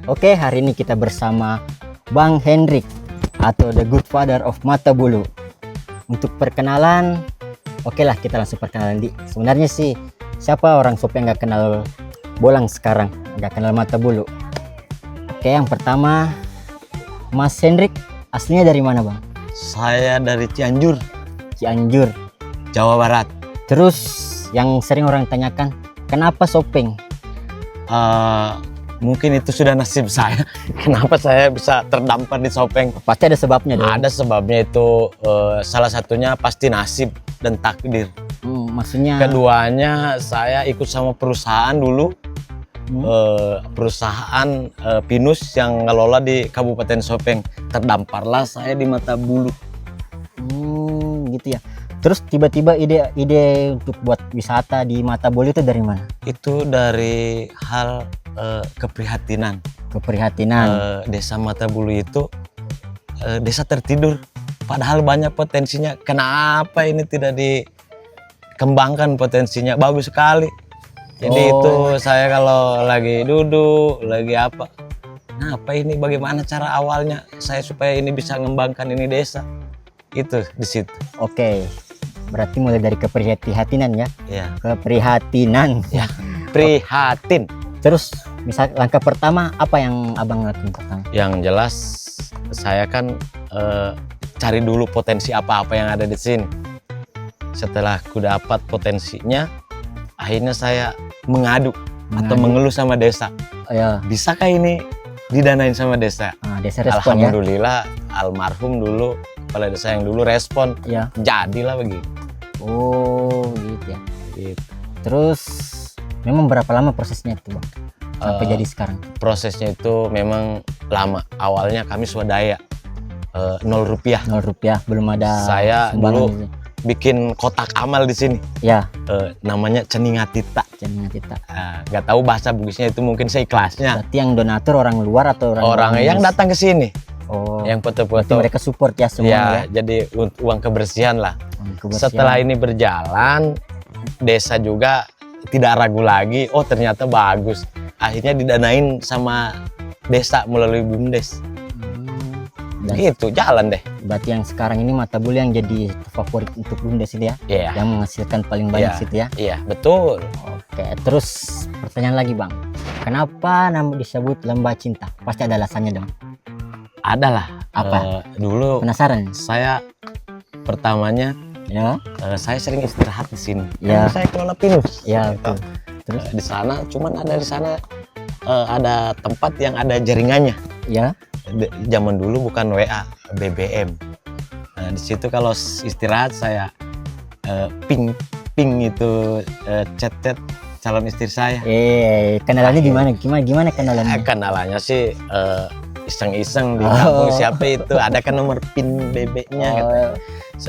Oke, hari ini kita bersama Bang Hendrik atau the good father of Mata Bulu. Untuk perkenalan, oke lah kita langsung perkenalan di. Sebenarnya sih siapa orang Sopeng nggak kenal bolang sekarang, nggak kenal Mata Bulu. Oke, yang pertama Mas Hendrik aslinya dari mana Bang? Saya dari Cianjur, Cianjur, Jawa Barat. Terus yang sering orang tanyakan, kenapa Sopeng? Mungkin itu sudah nasib saya. Kenapa saya bisa terdampar di Sopeng? Pasti ada sebabnya dong. Ada sebabnya itu, salah satunya pasti nasib dan takdir. Maksudnya Keduanya saya ikut sama perusahaan dulu, perusahaan Pinus yang ngelola di Kabupaten Sopeng. Terdamparlah saya di Mata Bulu. gitu ya. Terus tiba-tiba ide untuk buat wisata di Mata Bulu itu dari mana? Itu dari hal keprihatinan. Desa Mata Bulu itu desa tertidur, padahal banyak potensinya. Kenapa ini tidak dikembangkan potensinya? Bagus sekali. Jadi itu saya kalau lagi duduk, lagi apa, ini bagaimana cara awalnya saya supaya ini bisa mengembangkan ini desa? Itu di situ. Oke, berarti mulai dari keprihatinan ya? Ya. Keprihatinan. Ya. Prihatin. Terus misal langkah pertama apa yang abang lakukan pertama? Yang jelas saya kan cari dulu potensi apa-apa yang ada di sini. Setelah ku dapat potensinya, akhirnya saya mengadu atau mengeluh sama desa. Ya. Bisakah ini didanain sama desa? Desa respon ya? Alhamdulillah, almarhum dulu kepala desa yang dulu respon. Ya. Jadilah begitu. Oh gitu ya. Gitu. Terus memang berapa lama prosesnya itu Bang? Sampai jadi sekarang? Prosesnya itu memang lama. Awalnya kami swadaya, 0 rupiah. 0 rupiah, belum ada. Saya dulu gitu. bikin kotak amal di sini. Ya. Namanya Ceningatita. Ceningatita. Nggak tahu bahasa Bugisnya itu, mungkin seikhlasnya. Berarti yang donatur orang luar atau orang yang datang ke sini. Oh. Yang foto-foto. Mereka support ya semua ya. Jadi uang kebersihan lah. Kebersihan. Setelah ini berjalan, desa juga tidak ragu lagi. Oh ternyata bagus. Akhirnya didanain sama desa melalui BUMDes. Gitu, jalan deh. Berarti yang sekarang ini Mata Bulu yang jadi favorit untuk BUMDes itu ya? Iya. Yang menghasilkan paling banyak situ ya? Iya, betul. Oke, terus pertanyaan lagi Bang. Kenapa nama disebut Lembah Cinta? Pasti ada alasannya dong. Ada lah. Apa? Dulu penasaran? Saya pertamanya ya. Saya sering istirahat di sini. Ya. Saya kelola Pinus. Ya, betul. Terus di sana cuman ada di sana ada tempat yang ada jaringannya. Ya. Zaman dulu bukan WA, BBM. Nah, di situ kalau istirahat saya ping itu chat calon istri saya. Kenalannya gimana kenalannya? Kenalannya sih iseng-iseng di kampung, siapa itu, ada kan nomor pin BB-nya gitu.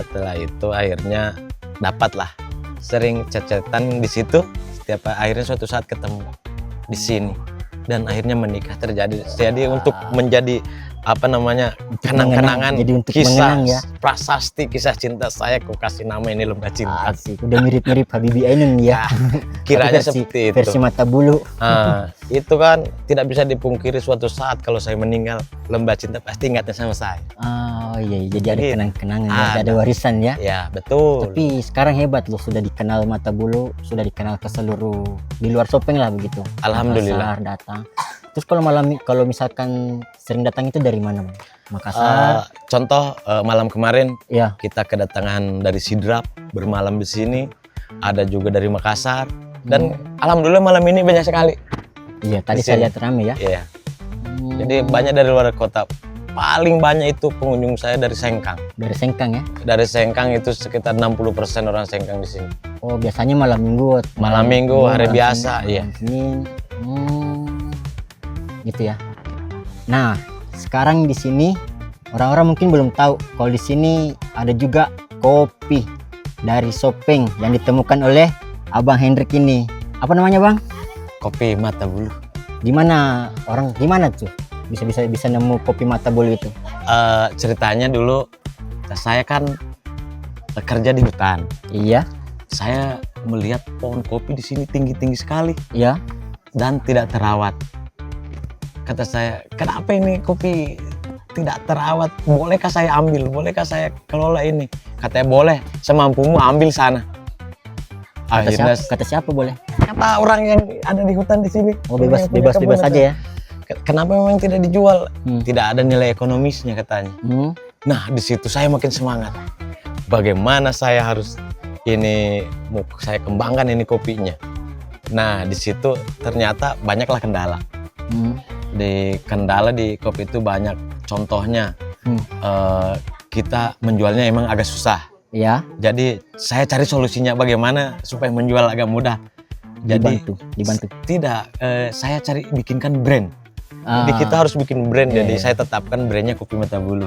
Setelah itu akhirnya dapatlah, sering chat-chatan di situ. Akhirnya suatu saat ketemu di sini dan akhirnya menikah terjadi. Jadi untuk menjadi kenang-kenangan, kisah ya? prasasti kisah cinta saya, aku kasih nama ini Lembah Cinta. Asik, udah mirip-mirip Habibie Ainun ya. Kiranya seperti itu. Versi Mata Bulu. Itu kan tidak bisa dipungkiri, suatu saat kalau saya meninggal, Lembah Cinta pasti ingatnya sama saya. Oh iya, jadi ada kenang-kenangan, ada warisan ya. Ya betul. Tapi sekarang hebat loh, sudah dikenal Mata Bulu, sudah dikenal ke seluruh di luar Sopeng lah begitu. Alhamdulillah. Makassar datang. Terus kalau misalkan sering datang itu dari mana Bang? Makassar. Contoh malam kemarin ya. Kita kedatangan dari Sidrap, bermalam di sini. Ada juga dari Makassar. Dan alhamdulillah malam ini banyak sekali. Iya, tadi saya lihat rame ya. Iya. Jadi banyak dari luar kota. Paling banyak itu pengunjung saya dari Sengkang. Dari Sengkang ya? Dari Sengkang itu sekitar 60% orang Sengkang di sini. Oh, biasanya malam minggu. Malam minggu, hari biasa, iya. Senin. Gitu ya. Nah, sekarang di sini orang-orang mungkin belum tahu kalau di sini ada juga kopi dari Sopeng yang ditemukan oleh Abang Hendrik ini. Apa namanya Bang? Kopi Mata Bulu. Gimana tuh bisa nemu kopi Mata Bulu itu? Ceritanya dulu saya kan kerja di hutan. Iya. Saya melihat pohon kopi di sini tinggi-tinggi sekali. Iya. Dan tidak terawat. kata saya, kenapa ini kopi tidak terawat? Bolehkah saya ambil? Bolehkah saya kelola ini? Katanya boleh, semampumu ambil sana. Kata siapa boleh? Kata orang yang ada di hutan di sini. Oh, bebas aja ya. Kenapa memang tidak dijual? Tidak ada nilai ekonomisnya katanya. Nah, di situ saya makin semangat. Bagaimana saya harus ini mau saya kembangkan ini kopinya. Nah, di situ ternyata banyaklah kendala. Di kendala di kopi itu banyak. Contohnya kita menjualnya emang agak susah. Ya. Jadi saya cari solusinya bagaimana supaya menjual agak mudah. Jadi dibantu. Tidak, saya cari bikinkan brand. Jadi kita harus bikin brand. Jadi saya tetapkan brandnya Kopi Mata Bulu.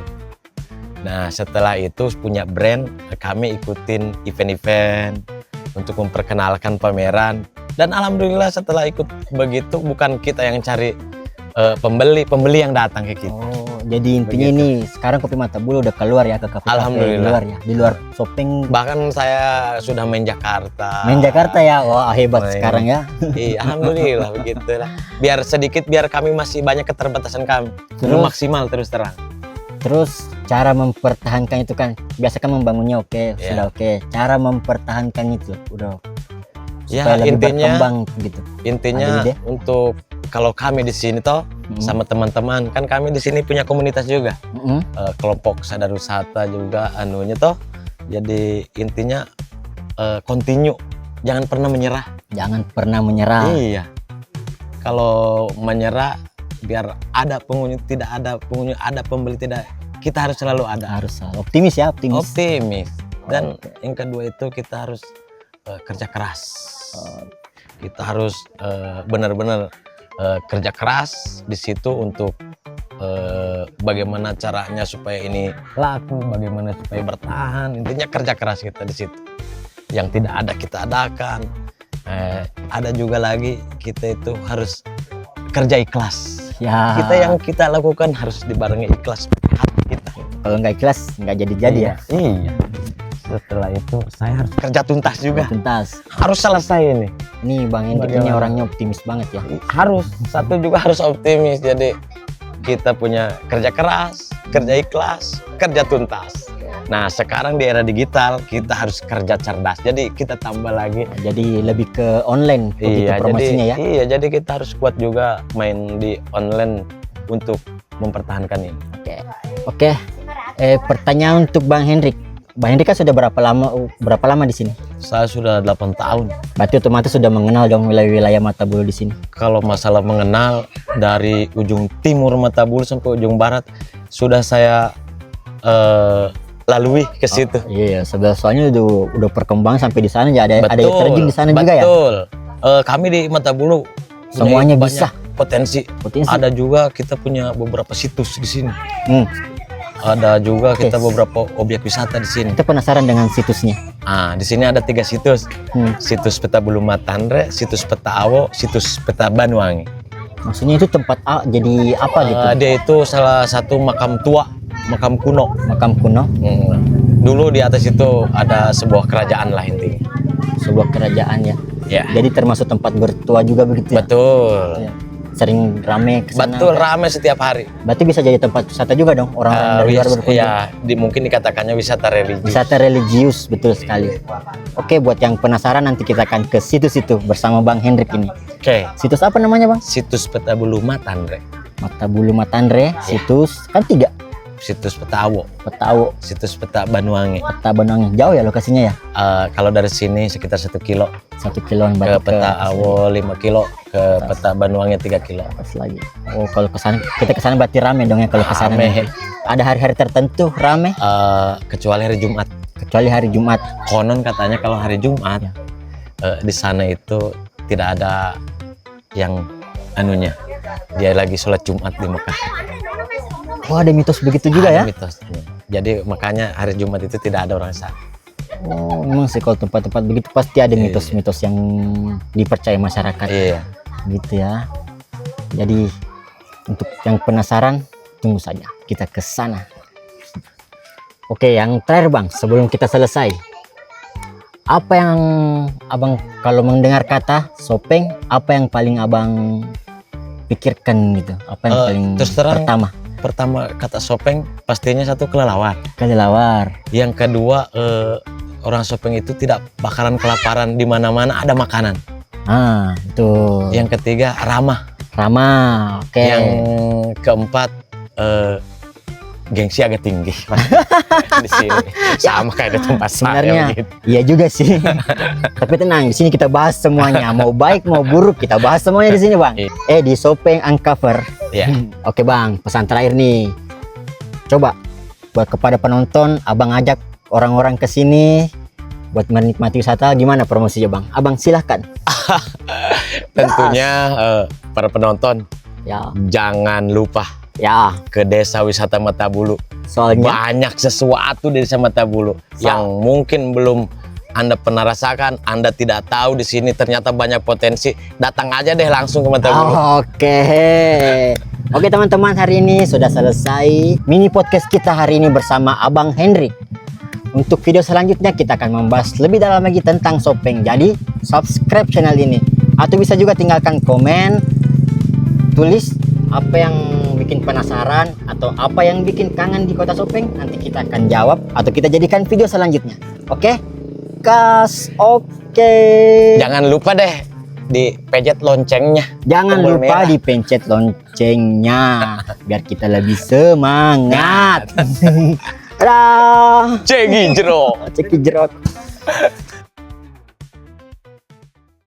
Nah, setelah itu punya brand, kami ikutin event-event untuk memperkenalkan pameran. Dan alhamdulillah setelah ikut begitu, bukan kita yang cari pembeli yang datang ke kita. Oh, jadi intinya ini sekarang Kopi Mata Bulu udah keluar ya ke kafe-kafe di luar ya, di luar shopping. Bahkan saya sudah main Jakarta. Main Jakarta ya, wah hebat sekarang ya. Iya, alhamdulillah begitulah. Biar kami masih banyak keterbatasan kami. Belum maksimal terus terang. Terus cara mempertahankan itu kan, biasa kan membangunnya sudah oke. Cara mempertahankan itu udah supaya lebih berkembang gitu. Intinya untuk kalau kami di sini toh sama teman-teman, kan kami di sini punya komunitas juga, kelompok sadar wisata juga anunya toh. Jadi intinya continue, jangan pernah menyerah. Jangan pernah menyerah. Iya. Kalau menyerah, biar ada pengunjung tidak ada pengunjung, ada pembeli tidak, kita harus selalu ada. Harus optimis ya, optimis. Dan yang kedua itu kita harus kerja keras. Kita harus benar-benar kerja keras di situ untuk bagaimana caranya supaya ini laku, bagaimana supaya bertahan. Intinya kerja keras kita di situ. Yang tidak ada kita adakan. Ada juga lagi kita itu harus kerja ikhlas. Ya. Yang kita lakukan harus dibarengi ikhlas hati kita. Kalau nggak ikhlas nggak jadi-jadi ya. Iya. Setelah itu saya harus kerja tuntas juga. Tuntas. Harus selesai ini. Nih Bang Hendrik ini orangnya optimis banget ya. Harus. Satu juga harus optimis. Jadi kita punya kerja keras, kerja ikhlas, kerja tuntas. Nah sekarang di era digital kita harus kerja cerdas. Jadi kita tambah lagi. Jadi lebih ke online begitu promosinya ya. Iya. Jadi kita harus kuat juga main di online untuk mempertahankan ini. Oke. Pertanyaan untuk Bang Hendrik. Bang Hendrik kan sudah berapa lama di sini? Saya sudah 8 tahun. Berarti otomatis sudah mengenal dong wilayah-wilayah Mata Bulu di sini. Kalau masalah mengenal, dari ujung timur Mata Bulu sampai ujung barat sudah saya lalui ke situ. Iya, soalnya udah perkembangan sampai di sana ya, ada terjun di sana juga ya. Betul. Kami di Mata Bulu semuanya bisa. Potensi. Ada juga kita punya beberapa situs di sini. Ada juga kita beberapa objek wisata di sini. Kita penasaran dengan situsnya. Di sini ada 3 situs. Situs Peta Bulu Matandre, situs Peta Awo, situs Peta Banyuwangi. Maksudnya itu tempat jadi apa gitu? Dia itu salah satu makam tua, makam kuno. Makam kuno. Dulu di atas itu ada sebuah kerajaan lah intinya. Sebuah kerajaan ya. Ya. Jadi termasuk tempat bertua juga begitu ya? Betul. Ya. Sering rame kesana. Betul, rame setiap hari. Berarti bisa jadi tempat wisata juga dong, orang-orang dari luar berkunjung. Ya, mungkin dikatakannya wisata religius. Wisata religius, betul sekali. Oke, buat yang penasaran nanti kita akan ke situs-situ bersama Bang Hendrik ini. Oke. Situs apa namanya Bang? Situs Peta Bulu Matandre. Mata Bulu Matandre, situs kan 3. Situs Peta Awo. Peta Awo. Situs Peta Banyuwangi. Peta Banyuwangi. Jauh ya lokasinya ya? Kalau dari sini sekitar 1 kilo. 1 kiloan ke Peta Awo 5 kilo, ke Peta Banyuwangi 3 kilo. Pas lagi. Oh, kalau kita kesana berarti rame dong ya kalau kesana. Rame. Ada hari-hari tertentu rame? Kecuali hari Jumat. Kecuali hari Jumat. Konon katanya kalau hari Jumat di sana itu tidak ada yang anunya. Dia lagi sholat Jumat di Mekah. Oh, ada mitos begitu juga ya? Mitosnya. Jadi makanya hari Jumat itu tidak ada orang sana. Oh, memang sih kalau tempat-tempat begitu pasti ada mitos-mitos yang dipercaya masyarakat. Iya. Gitu ya. Jadi untuk yang penasaran, tunggu saja kita ke sana. Oke, yang terakhir Bang, sebelum kita selesai. Apa yang Abang kalau mendengar kata Sopeng, apa yang paling Abang pikirkan gitu? Apa yang paling terus terang, pertama kata Sopeng pastinya satu kelelawar. Yang kedua orang Sopeng itu tidak bakalan kelaparan, di mana-mana ada makanan. Itu. Yang ketiga ramah. Oke. Yang keempat gengsi agak tinggi di sini. Sama kayak di tempat sebenarnya saya gitu. Iya juga sih. Tapi tenang, di sini kita bahas semuanya, mau baik mau buruk kita bahas semuanya di sini, Bang. Di Sopeng Uncover. Oke, Bang, pesan terakhir nih. Coba buat kepada penonton, Abang ajak orang-orang ke sini buat menikmati wisata, gimana promosinya, Bang? Abang silahkan. Tentunya para penonton jangan lupa ke desa wisata Matabulu. Soalnya banyak sesuatu di desa Matabulu yang mungkin belum Anda pernah rasakan, Anda tidak tahu di sini ternyata banyak potensi. Datang aja deh langsung ke Matabulu. Oke teman-teman, hari ini sudah selesai mini podcast kita hari ini bersama Abang Hendrik. Untuk video selanjutnya kita akan membahas lebih dalam lagi tentang Sopeng. Jadi subscribe channel ini, atau bisa juga tinggalkan komen, tulis apa yang bikin penasaran atau apa yang bikin kangen di kota Sopeng. Nanti kita akan jawab atau kita jadikan video selanjutnya. Oke? Jangan lupa deh dipencet loncengnya. Jangan lupa dipencet loncengnya biar kita lebih semangat. Dadah. Ceki jerot.